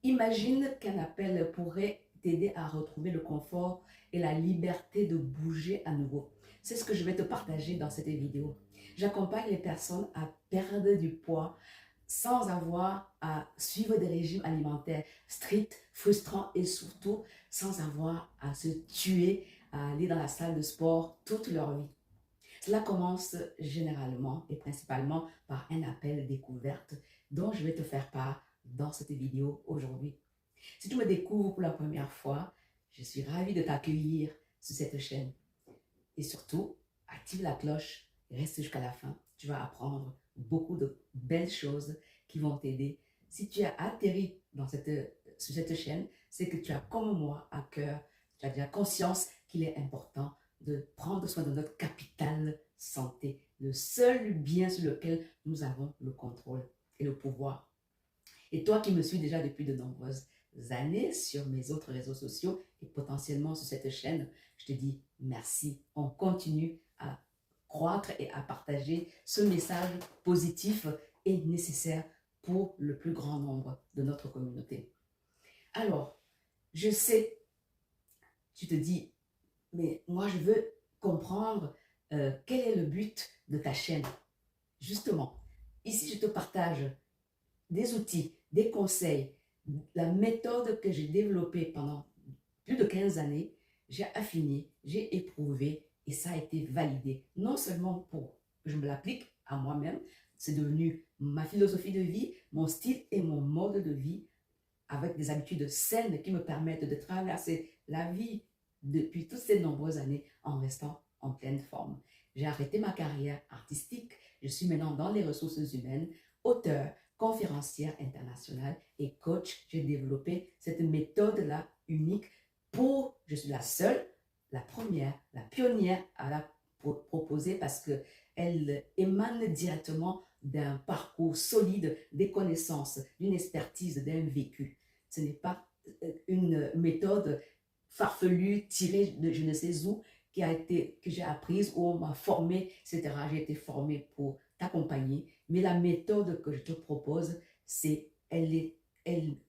Imagine qu'un appel pourrait t'aider à retrouver le confort et la liberté de bouger à nouveau. C'est ce que je vais te partager dans cette vidéo. J'accompagne les personnes à perdre du poids sans avoir à suivre des régimes alimentaires stricts, frustrants et surtout sans avoir à se tuer à aller dans la salle de sport toute leur vie. Cela commence généralement et principalement par un appel découverte dont je vais te faire part dans cette vidéo aujourd'hui. Si tu me découvres pour la première fois, je suis ravie de t'accueillir sur cette chaîne. Et surtout, active la cloche, reste jusqu'à la fin. Tu vas apprendre beaucoup de belles choses qui vont t'aider. Si tu as atterri sur cette chaîne, c'est que tu as comme moi à cœur, tu as déjà conscience qu'il est important de prendre soin de notre capital santé, le seul bien sur lequel nous avons le contrôle et le pouvoir. Et toi qui me suis déjà depuis de nombreuses années sur mes autres réseaux sociaux et potentiellement sur cette chaîne, je te dis merci. On continue à croître et à partager ce message positif et nécessaire pour le plus grand nombre de notre communauté. Alors, je sais, tu te dis, mais moi je veux comprendre quel est le but de ta chaîne. Justement, ici je te partage des outils, des conseils, la méthode que j'ai développée pendant plus de 15 années, j'ai affiné, j'ai éprouvé et ça a été validé. Non seulement pour que je me l'applique à moi-même, c'est devenu ma philosophie de vie, mon style et mon mode de vie avec des habitudes saines qui me permettent de traverser la vie depuis toutes ces nombreuses années en restant en pleine forme. J'ai arrêté ma carrière artistique, je suis maintenant dans les ressources humaines, auteur, conférencière internationale et coach. J'ai développé cette méthode-là unique je suis la seule, la première, la pionnière à la proposer parce qu'elle émane directement d'un parcours solide, des connaissances, d'une expertise, d'un vécu. Ce n'est pas une méthode farfelue, tirée de je ne sais où, que j'ai apprise ou on m'a formé, etc. J'ai été formée pour t'accompagner, mais la méthode que je te propose, elle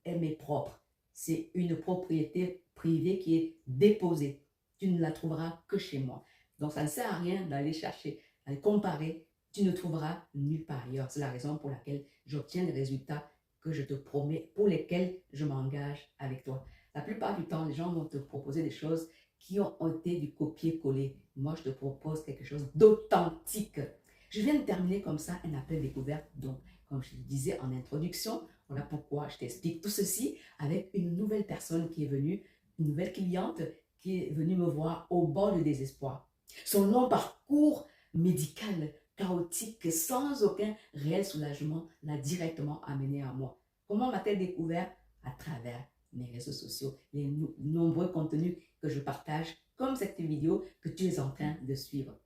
m'est propre. C'est une propriété privée qui est déposée. Tu ne la trouveras que chez moi. Donc, ça ne sert à rien d'aller chercher, d'aller comparer. Tu ne trouveras nulle part ailleurs. C'est la raison pour laquelle j'obtiens les résultats que je te promets, pour lesquels je m'engage avec toi. La plupart du temps, les gens vont te proposer des choses qui ont été du copier-coller. Moi, je te propose quelque chose d'authentique. Je viens de terminer comme ça un appel découverte. Donc, comme je le disais en introduction, voilà pourquoi je t'explique tout ceci avec une nouvelle personne qui est venue, une nouvelle cliente qui est venue me voir au bord du désespoir. Son long parcours médical chaotique, sans aucun réel soulagement, l'a directement amené à moi. Comment m'a-t-elle découvert? À travers mes réseaux sociaux, les nombreux contenus que je partage, comme cette vidéo que tu es en train de suivre.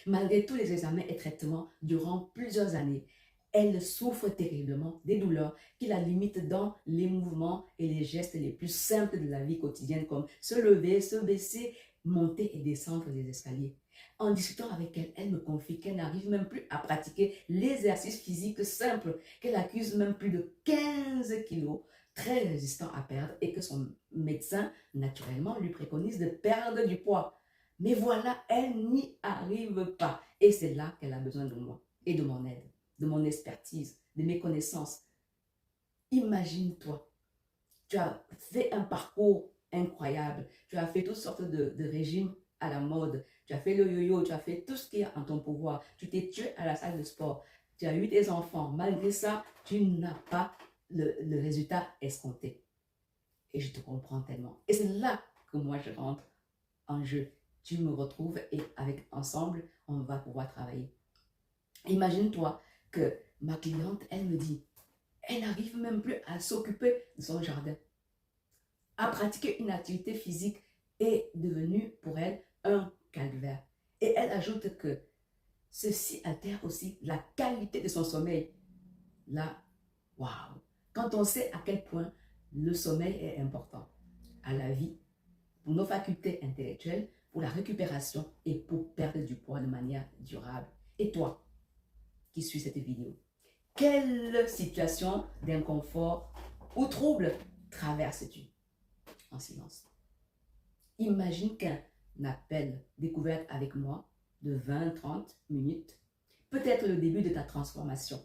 Malgré tous les examens et traitements durant plusieurs années, elle souffre terriblement des douleurs qui la limitent dans les mouvements et les gestes les plus simples de la vie quotidienne, comme se lever, se baisser, monter et descendre les escaliers. En discutant avec elle, elle me confie qu'elle n'arrive même plus à pratiquer l'exercice physique simple, qu'elle accuse même plus de 15 kilos, très résistant à perdre, et que son médecin, naturellement, lui préconise de perdre du poids. Mais voilà, elle n'y arrive pas. Et c'est là qu'elle a besoin de moi et de mon aide, de mon expertise, de mes connaissances. Imagine-toi, tu as fait un parcours incroyable, tu as fait toutes sortes de régimes à la mode, tu as fait le yo-yo, tu as fait tout ce qui est en ton pouvoir, tu t'es tué à la salle de sport, tu as eu tes enfants, malgré ça, tu n'as pas le résultat escompté. Et je te comprends tellement. Et c'est là que moi je rentre en jeu. Tu me retrouves et ensemble, on va pouvoir travailler. Imagine-toi que ma cliente, elle me dit, elle n'arrive même plus à s'occuper de son jardin. À pratiquer une activité physique est devenu pour elle un calvaire. Et elle ajoute que ceci altère aussi la qualité de son sommeil. Là, waouh! Quand on sait à quel point le sommeil est important à la vie, pour nos facultés intellectuelles, pour la récupération et pour perdre du poids de manière durable. Et toi, qui suis cette vidéo, quelle situation d'inconfort ou trouble traverses-tu en silence? Imagine qu'un appel découverte avec moi de 20-30 minutes peut être le début de ta transformation.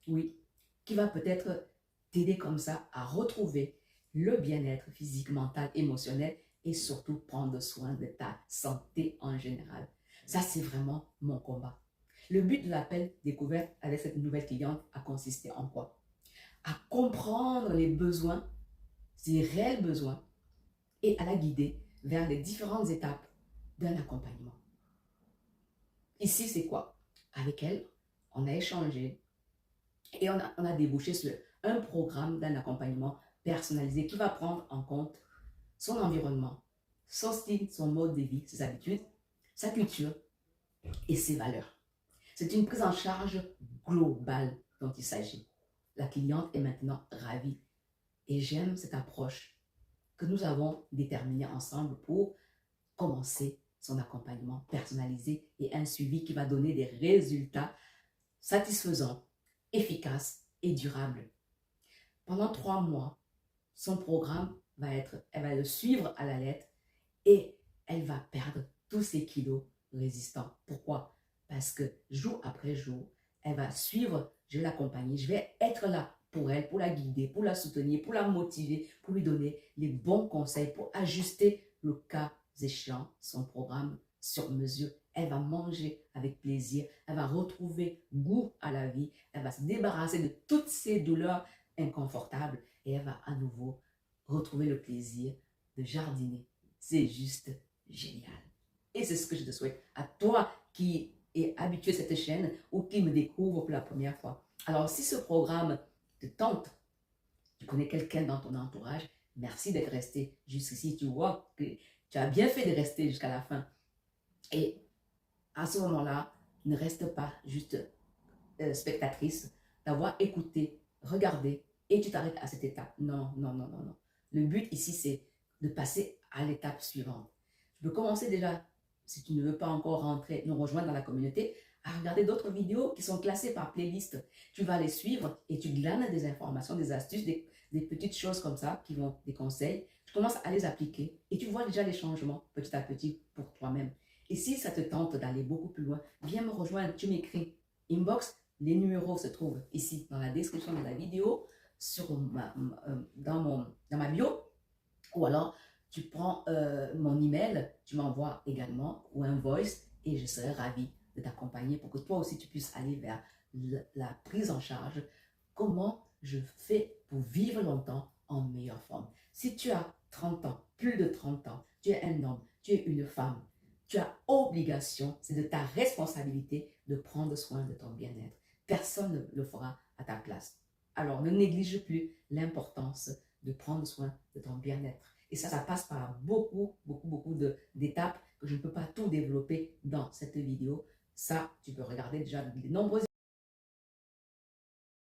Oui, qui va peut-être t'aider comme ça à retrouver le bien-être physique, mental, émotionnel et surtout prendre soin de ta santé en général. Ça, c'est vraiment mon combat. Le but de l'appel découverte avec cette nouvelle cliente a consisté en quoi? À comprendre les besoins, ses réels besoins, et à la guider vers les différentes étapes d'un accompagnement. Ici, c'est quoi? Avec elle, on a échangé et on a débouché sur un programme d'un accompagnement personnalisé qui va prendre en compte son environnement, son style, son mode de vie, ses habitudes, sa culture et ses valeurs. C'est une prise en charge globale dont il s'agit. La cliente est maintenant ravie et j'aime cette approche que nous avons déterminée ensemble pour commencer son accompagnement personnalisé et un suivi qui va donner des résultats satisfaisants, efficaces et durables. Pendant 3 mois, son programme elle va le suivre à la lettre et elle va perdre tous ses kilos résistants. Pourquoi? Parce que jour après jour, elle va suivre, je vais l'accompagner, je vais être là pour elle, pour la guider, pour la soutenir, pour la motiver, pour lui donner les bons conseils, pour ajuster le cas échéant son programme sur mesure. Elle va manger avec plaisir, elle va retrouver goût à la vie, elle va se débarrasser de toutes ces douleurs inconfortables et elle va à nouveau retrouver le plaisir de jardiner. C'est juste génial. Et c'est ce que je te souhaite à toi qui es habitué à cette chaîne ou qui me découvre pour la première fois. Alors, si ce programme te tente, tu connais quelqu'un dans ton entourage, merci d'être resté jusqu'ici. Tu vois que tu as bien fait de rester jusqu'à la fin. Et à ce moment-là, ne reste pas juste spectatrice, d'avoir écouté, regardé et tu t'arrêtes à cette étape. Non, non, non, non, non. Le but ici, c'est de passer à l'étape suivante. Tu peux commencer déjà, si tu ne veux pas encore rentrer, nous rejoindre dans la communauté, à regarder d'autres vidéos qui sont classées par playlist. Tu vas les suivre et tu glanes des informations, des astuces, des petites choses comme ça, qui vont, des conseils. Tu commences à les appliquer et tu vois déjà les changements petit à petit pour toi-même. Et si ça te tente d'aller beaucoup plus loin, viens me rejoindre, tu m'écris inbox. Les numéros se trouvent ici dans la description de la vidéo, dans ma bio, ou alors tu prends mon email, tu m'envoies également ou un voice et je serai ravie de t'accompagner pour que toi aussi tu puisses aller vers la prise en charge. Comment je fais pour vivre longtemps en meilleure forme? Si tu as 30 ans, plus de 30 ans, tu es un homme, tu es une femme, tu as obligation, c'est de ta responsabilité de prendre soin de ton bien-être. Personne ne le fera à ta place. Alors, ne néglige plus l'importance de prendre soin de ton bien-être. Et ça passe par beaucoup d'étapes que je ne peux pas tout développer dans cette vidéo. Ça, tu peux regarder déjà de nombreuses